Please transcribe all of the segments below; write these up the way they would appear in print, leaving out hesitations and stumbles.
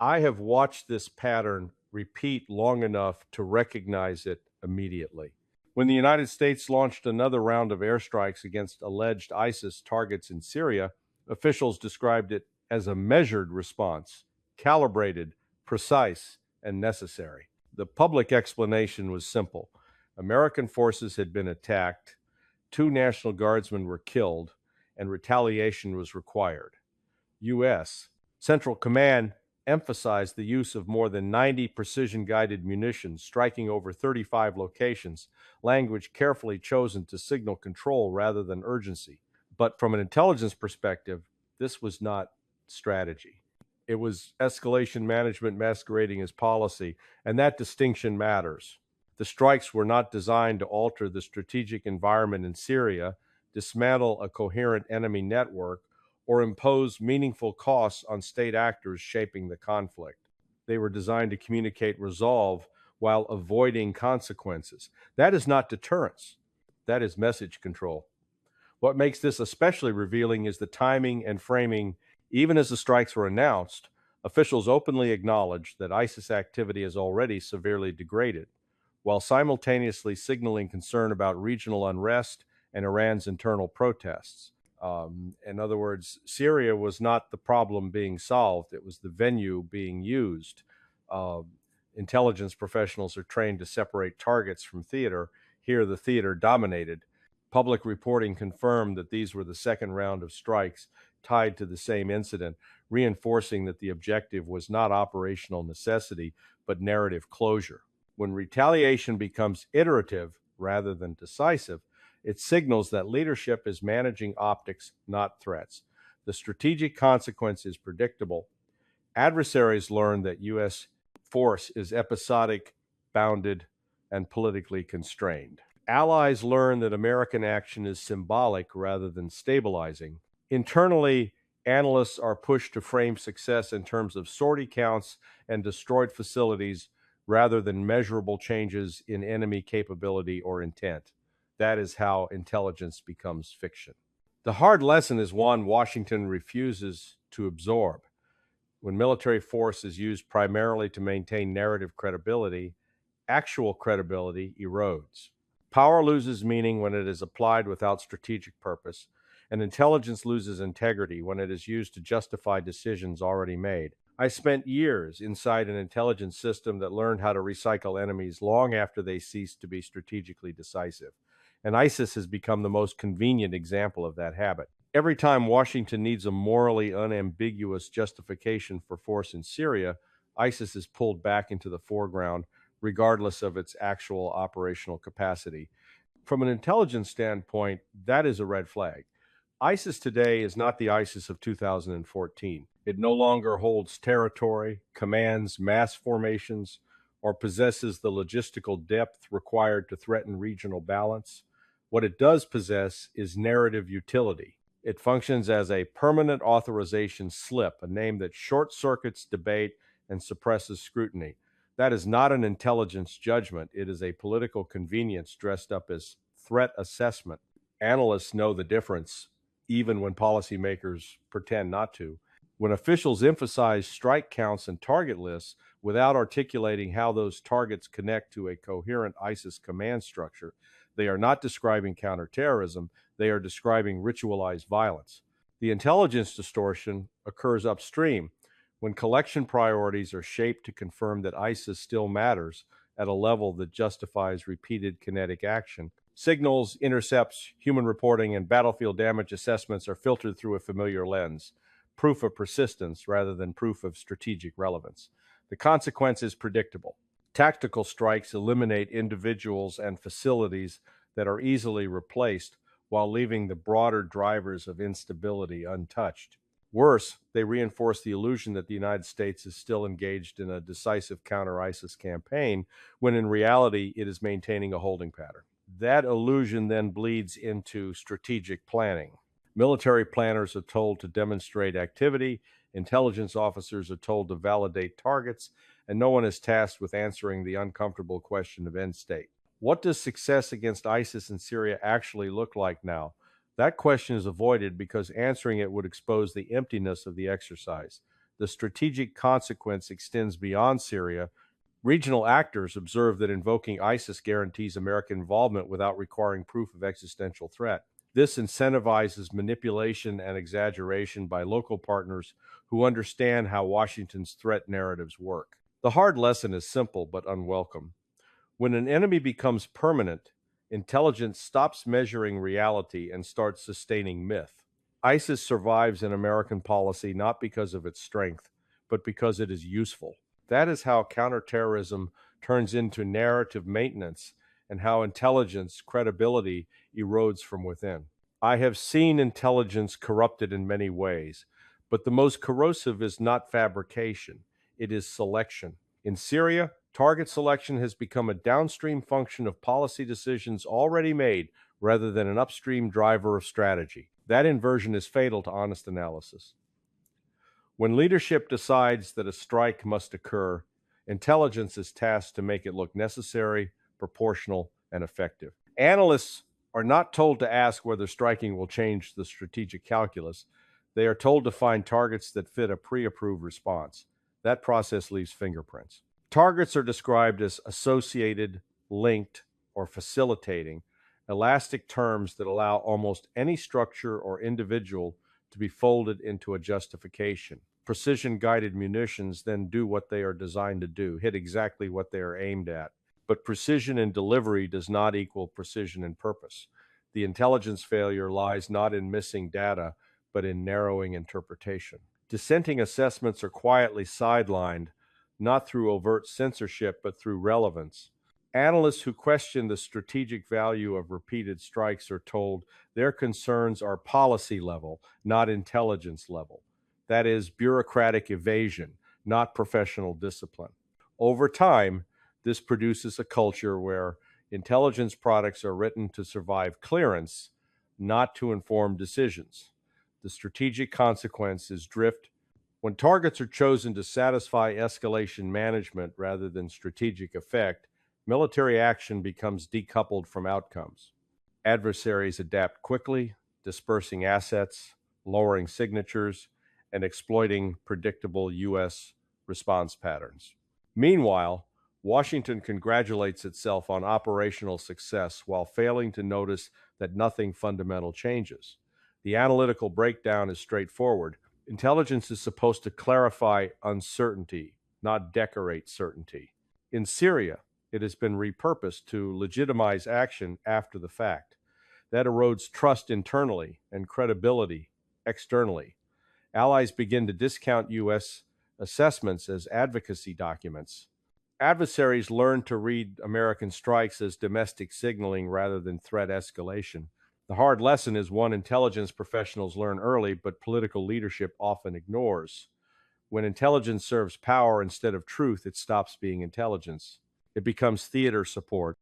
I have watched this pattern repeat long enough to recognize it immediately. When the United States launched another round of airstrikes against alleged ISIS targets in Syria, officials described it as a measured response, calibrated, precise, and necessary. The public explanation was simple. American forces had been attacked, 2 National Guardsmen were killed, and retaliation was required. U.S. Central Command emphasized the use of more than 90 precision-guided munitions, striking over 35 locations, language carefully chosen to signal control rather than urgency. But from an intelligence perspective, this was not strategy. It was escalation management masquerading as policy, and that distinction matters. The strikes were not designed to alter the strategic environment in Syria, dismantle a coherent enemy network, or impose meaningful costs on state actors shaping the conflict. They were designed to communicate resolve while avoiding consequences. That is not deterrence. That is message control. What makes this especially revealing is the timing and framing. Even as the strikes were announced, officials openly acknowledged that ISIS activity is already severely degraded, while simultaneously signaling concern about regional unrest and Iran's internal protests. In other words, Syria was not the problem being solved, it was the venue being used. Uh, Intelligence professionals are trained to separate targets from theater. Here, the theater dominated. Public reporting confirmed that these were the second round of strikes tied to the same incident, reinforcing that the objective was not operational necessity, but narrative closure. When retaliation becomes iterative rather than decisive, it signals that leadership is managing optics, not threats. The strategic consequence is predictable. Adversaries learn that U.S. force is episodic, bounded, and politically constrained. Allies learn that American action is symbolic rather than stabilizing. Internally, analysts are pushed to frame success in terms of sortie counts and destroyed facilities rather than measurable changes in enemy capability or intent. That is how intelligence becomes fiction. The hard lesson is one Washington refuses to absorb. When military force is used primarily to maintain narrative credibility, actual credibility erodes. Power loses meaning when it is applied without strategic purpose, and intelligence loses integrity when it is used to justify decisions already made. I spent years inside an intelligence system that learned how to recycle enemies long after they ceased to be strategically decisive. And ISIS has become the most convenient example of that habit. Every time Washington needs a morally unambiguous justification for force in Syria, ISIS is pulled back into the foreground, regardless of its actual operational capacity. From an intelligence standpoint, that is a red flag. ISIS today is not the ISIS of 2014. It no longer holds territory, commands mass formations, or possesses the logistical depth required to threaten regional balance. What it does possess is narrative utility. It functions as a permanent authorization slip, a name that short circuits debate and suppresses scrutiny. That is not an intelligence judgment. It is a political convenience dressed up as threat assessment. Analysts know the difference, even when policymakers pretend not to. When officials emphasize strike counts and target lists without articulating how those targets connect to a coherent ISIS command structure, they are not describing counterterrorism, they are describing ritualized violence. The intelligence distortion occurs upstream when collection priorities are shaped to confirm that ISIS still matters at a level that justifies repeated kinetic action. Signals, intercepts, human reporting, and battlefield damage assessments are filtered through a familiar lens, proof of persistence rather than proof of strategic relevance. The consequence is predictable. Tactical strikes eliminate individuals and facilities that are easily replaced while leaving the broader drivers of instability untouched. Worse, they reinforce the illusion that the United States is still engaged in a decisive counter-ISIS campaign, when in reality it is maintaining a holding pattern. That illusion then bleeds into strategic planning. Military planners are told to demonstrate activity, intelligence officers are told to validate targets, and no one is tasked with answering the uncomfortable question of end state. What does success against ISIS in Syria actually look like now? That question is avoided because answering it would expose the emptiness of the exercise. the strategic consequence extends beyond Syria. Regional actors observe that invoking ISIS guarantees American involvement without requiring proof of existential threat. This incentivizes manipulation and exaggeration by local partners who understand how Washington's threat narratives work. The hard lesson is simple but unwelcome. When an enemy becomes permanent, intelligence stops measuring reality and starts sustaining myth. ISIS survives in American policy not because of its strength, but because it is useful. That is how counterterrorism turns into narrative maintenance and how intelligence credibility erodes from within. I have seen intelligence corrupted in many ways, but the most corrosive is not fabrication, it is selection. In Syria, target selection has become a downstream function of policy decisions already made rather than an upstream driver of strategy. That inversion is fatal to honest analysis. When leadership decides that a strike must occur, intelligence is tasked to make it look necessary, proportional, and effective. Analysts are not told to ask whether striking will change the strategic calculus. They are told to find targets that fit a pre-approved response. That process leaves fingerprints. Targets are described as associated, linked, or facilitating, elastic terms that allow almost any structure or individual to be folded into a justification. Precision-guided munitions then do what they are designed to do, hit exactly what they are aimed at. But precision in delivery does not equal precision in purpose. The intelligence failure lies not in missing data, but in narrowing interpretation. Dissenting assessments are quietly sidelined, not through overt censorship, but through relevance. Analysts who question the strategic value of repeated strikes are told their concerns are policy level, not intelligence level. That is bureaucratic evasion, not professional discipline. Over time, this produces a culture where intelligence products are written to survive clearance, not to inform decisions. The strategic consequence is drift. When targets are chosen to satisfy escalation management rather than strategic effect, military action becomes decoupled from outcomes. Adversaries adapt quickly, dispersing assets, lowering signatures, and exploiting predictable U.S. response patterns. Meanwhile, Washington congratulates itself on operational success while failing to notice that nothing fundamental changes. The analytical breakdown is straightforward. Intelligence is supposed to clarify uncertainty, not decorate certainty. In Syria, it has been repurposed to legitimize action after the fact. That erodes trust internally and credibility externally. Allies begin to discount U.S. assessments as advocacy documents. Adversaries learn to read American strikes as domestic signaling rather than threat escalation. The hard lesson is one intelligence professionals learn early, but political leadership often ignores. When intelligence serves power instead of truth, it stops being intelligence. It becomes theater support.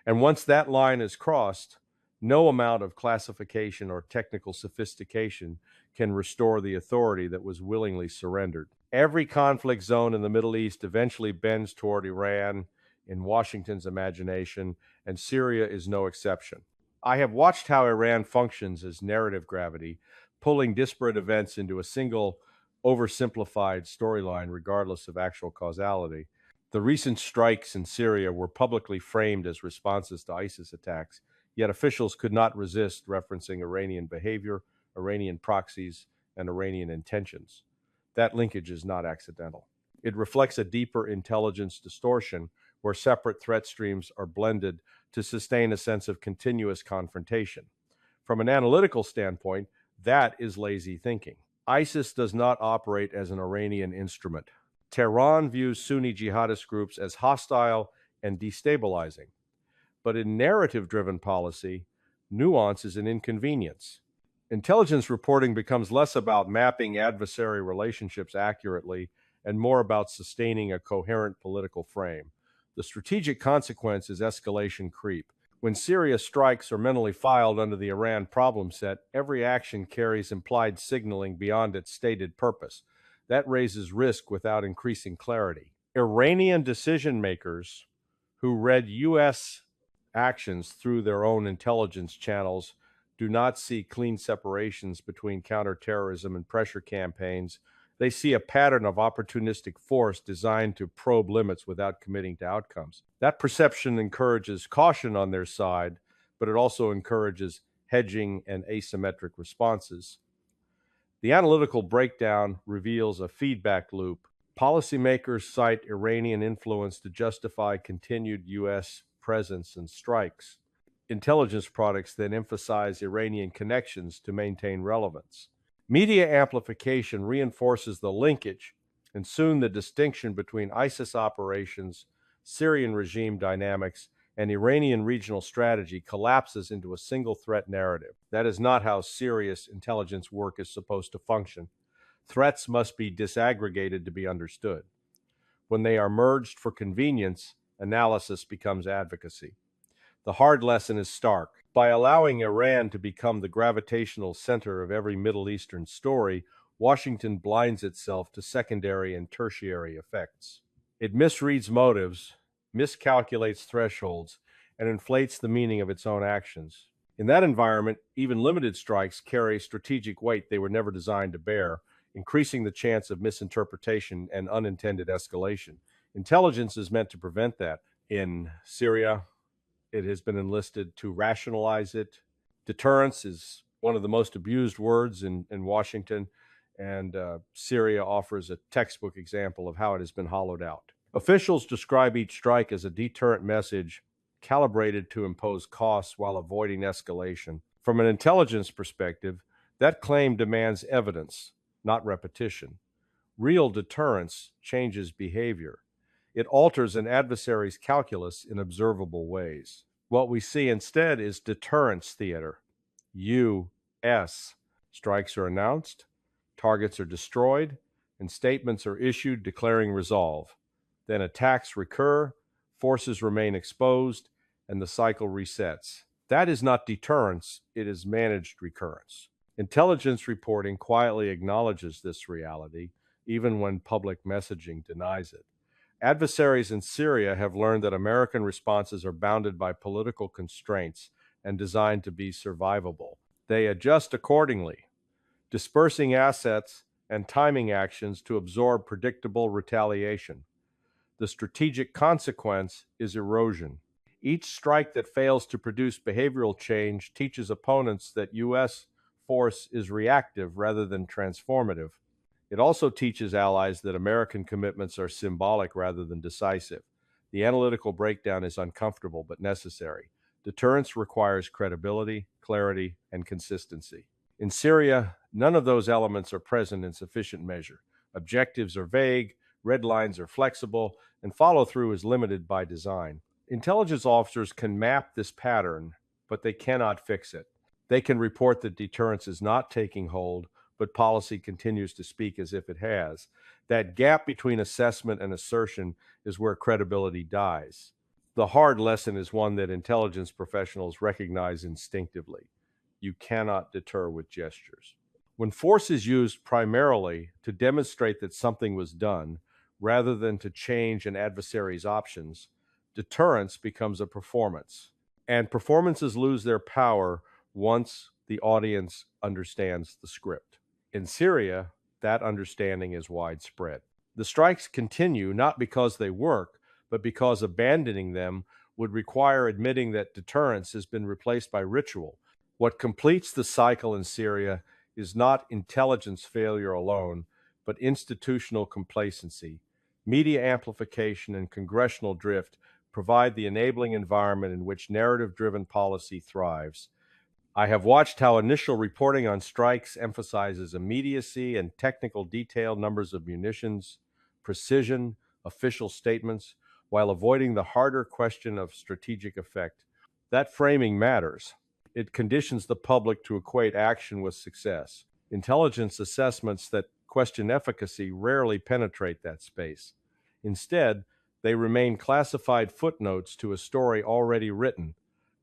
And once that line is crossed, no amount of classification or technical sophistication can restore the authority that was willingly surrendered. Every conflict zone in the Middle East eventually bends toward Iran in Washington's imagination, and Syria is no exception. I have watched how Iran functions as narrative gravity, pulling disparate events into a single, oversimplified storyline regardless of actual causality. The recent strikes in Syria were publicly framed as responses to ISIS attacks, yet officials could not resist referencing Iranian behavior, Iranian proxies, and Iranian intentions. That linkage is not accidental. It reflects a deeper intelligence distortion where separate threat streams are blended to sustain a sense of continuous confrontation. From an analytical standpoint, that is lazy thinking. ISIS does not operate as an Iranian instrument. Tehran views Sunni jihadist groups as hostile and destabilizing. But in narrative-driven policy, nuance is an inconvenience. Intelligence reporting becomes less about mapping adversary relationships accurately and more about sustaining a coherent political frame. The strategic consequence is escalation creep. When Syria strikes are mentally filed under the Iran problem set, every action carries implied signaling beyond its stated purpose. That raises risk without increasing clarity. Iranian decision makers who read U.S. actions through their own intelligence channels do not see clean separations between counterterrorism and pressure campaigns They see a pattern of opportunistic force designed to probe limits without committing to outcomes. That perception encourages caution on their side, but it also encourages hedging and asymmetric responses. The analytical breakdown reveals a feedback loop. Policymakers cite Iranian influence to justify continued U.S. presence and strikes. Intelligence products then emphasize Iranian connections to maintain relevance. Media amplification reinforces the linkage, and soon the distinction between ISIS operations, Syrian regime dynamics, and Iranian regional strategy collapses into a single threat narrative. That is not how serious intelligence work is supposed to function. Threats must be disaggregated to be understood. When they are merged for convenience, analysis becomes advocacy. The hard lesson is stark. By allowing Iran to become the gravitational center of every Middle Eastern story, Washington blinds itself to secondary and tertiary effects. It misreads motives, miscalculates thresholds, and inflates the meaning of its own actions. In that environment, even limited strikes carry strategic weight they were never designed to bear, increasing the chance of misinterpretation and unintended escalation. Intelligence is meant to prevent that. In Syria, it has been enlisted to rationalize it. Deterrence is one of the most abused words in Washington, and Syria offers a textbook example of how it has been hollowed out. Officials describe each strike as a deterrent message calibrated to impose costs while avoiding escalation. From an intelligence perspective, that claim demands evidence, not repetition. Real deterrence changes behavior. It alters an adversary's calculus in observable ways. What we see instead is deterrence theater. U.S. Strikes are announced, targets are destroyed, and statements are issued declaring resolve. Then attacks recur, forces remain exposed, and the cycle resets. That is not deterrence, it is managed recurrence. Intelligence reporting quietly acknowledges this reality, even when public messaging denies it. Adversaries in Syria have learned that American responses are bounded by political constraints and designed to be survivable. They adjust accordingly, dispersing assets and timing actions to absorb predictable retaliation. The strategic consequence is erosion. Each strike that fails to produce behavioral change teaches opponents that U.S. force is reactive rather than transformative. It also teaches allies that American commitments are symbolic rather than decisive. The analytical breakdown is uncomfortable but necessary. Deterrence requires credibility, clarity, and consistency. In Syria, none of those elements are present in sufficient measure. Objectives are vague, red lines are flexible, and follow-through is limited by design. Intelligence officers can map this pattern, but they cannot fix it. They can report that deterrence is not taking hold, but policy continues to speak as if it has. That gap between assessment and assertion is where credibility dies. The hard lesson is one that intelligence professionals recognize instinctively. You cannot deter with gestures. When force is used primarily to demonstrate that something was done, rather than to change an adversary's options, deterrence becomes a performance. And performances lose their power once the audience understands the script. In Syria, that understanding is widespread. The strikes continue not because they work, but because abandoning them would require admitting that deterrence has been replaced by ritual. What completes the cycle in Syria is not intelligence failure alone, but institutional complacency. Media amplification and congressional drift provide the enabling environment in which narrative-driven policy thrives. I have watched how initial reporting on strikes emphasizes immediacy and technical detail, numbers of munitions, precision, official statements, while avoiding the harder question of strategic effect. That framing matters. It conditions the public to equate action with success. Intelligence assessments that question efficacy rarely penetrate that space. Instead, they remain classified footnotes to a story already written.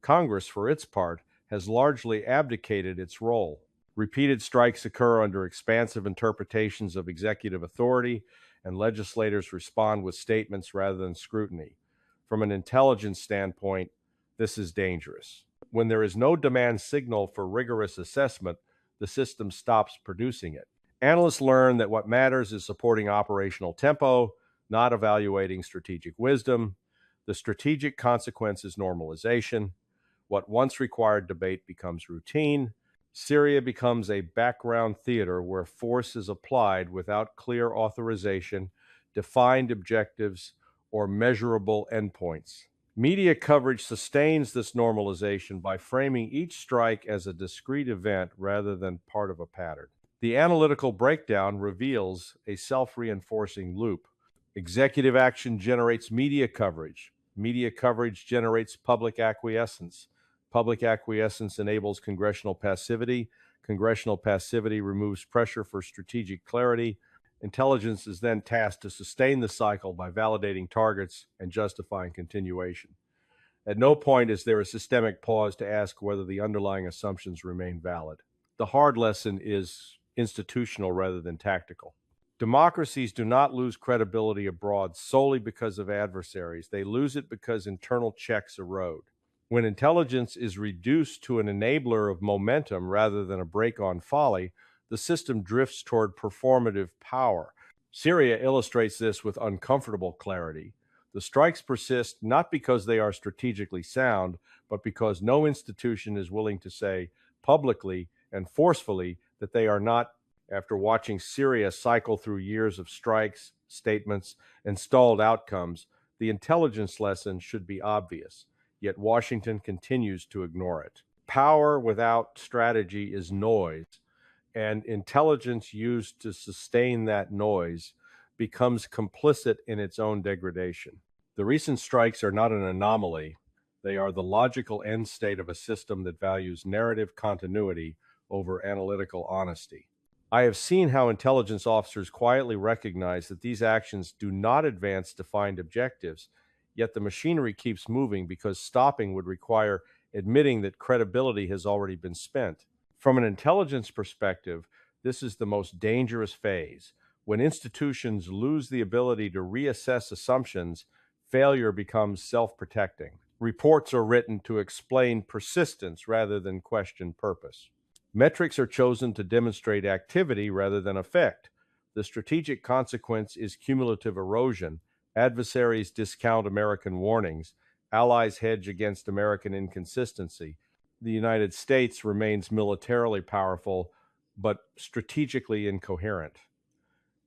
Congress, for its part, has largely abdicated its role. Repeated strikes occur under expansive interpretations of executive authority, and legislators respond with statements rather than scrutiny. From an intelligence standpoint, this is dangerous. When there is no demand signal for rigorous assessment, the system stops producing it. Analysts learn that what matters is supporting operational tempo, not evaluating strategic wisdom. The strategic consequence is normalization. What once required debate becomes routine. Syria becomes a background theater where force is applied without clear authorization, defined objectives, or measurable endpoints. Media coverage sustains this normalization by framing each strike as a discrete event rather than part of a pattern. The analytical breakdown reveals a self-reinforcing loop. Executive action generates media coverage. Media coverage generates public acquiescence. Public acquiescence enables congressional passivity. Congressional passivity removes pressure for strategic clarity. Intelligence is then tasked to sustain the cycle by validating targets and justifying continuation. At no point is there a systemic pause to ask whether the underlying assumptions remain valid. The hard lesson is institutional rather than tactical. Democracies do not lose credibility abroad solely because of adversaries. They lose it because internal checks erode. When intelligence is reduced to an enabler of momentum rather than a brake on folly, the system drifts toward performative power. Syria illustrates this with uncomfortable clarity. The strikes persist not because they are strategically sound, but because no institution is willing to say publicly and forcefully that they are not. After watching Syria cycle through years of strikes, statements, and stalled outcomes, the intelligence lesson should be obvious, yet Washington continues to ignore it. Power without strategy is noise, and intelligence used to sustain that noise becomes complicit in its own degradation. The recent strikes are not an anomaly. They are the logical end state of a system that values narrative continuity over analytical honesty. I have seen how intelligence officers quietly recognize that these actions do not advance defined objectives, yet the machinery keeps moving because stopping would require admitting that credibility has already been spent. From an intelligence perspective, this is the most dangerous phase. When institutions lose the ability to reassess assumptions, failure becomes self-protecting. Reports are written to explain persistence rather than question purpose. Metrics are chosen to demonstrate activity rather than effect. The strategic consequence is cumulative erosion. Adversaries discount American warnings. Allies hedge against American inconsistency. The United States remains militarily powerful, but strategically incoherent.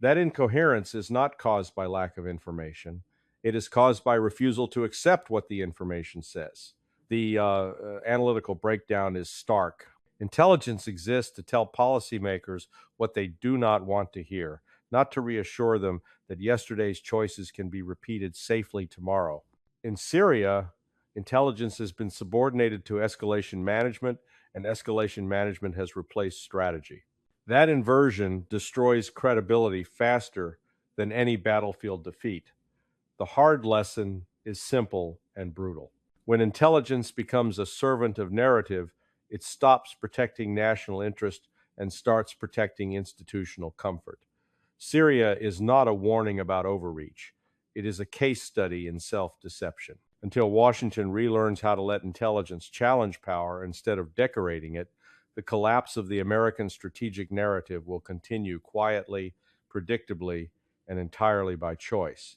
That incoherence is not caused by lack of information. It is caused by refusal to accept what the information says. The analytical breakdown is stark. Intelligence exists to tell policymakers what they do not want to hear, not to reassure them that yesterday's choices can be repeated safely tomorrow. In Syria, intelligence has been subordinated to escalation management, and escalation management has replaced strategy. That inversion destroys credibility faster than any battlefield defeat. The hard lesson is simple and brutal. When intelligence becomes a servant of narrative, it stops protecting national interest and starts protecting institutional comfort. Syria is not a warning about overreach. It is a case study in self-deception. Until Washington relearns how to let intelligence challenge power instead of decorating it, the collapse of the American strategic narrative will continue quietly, predictably, and entirely by choice.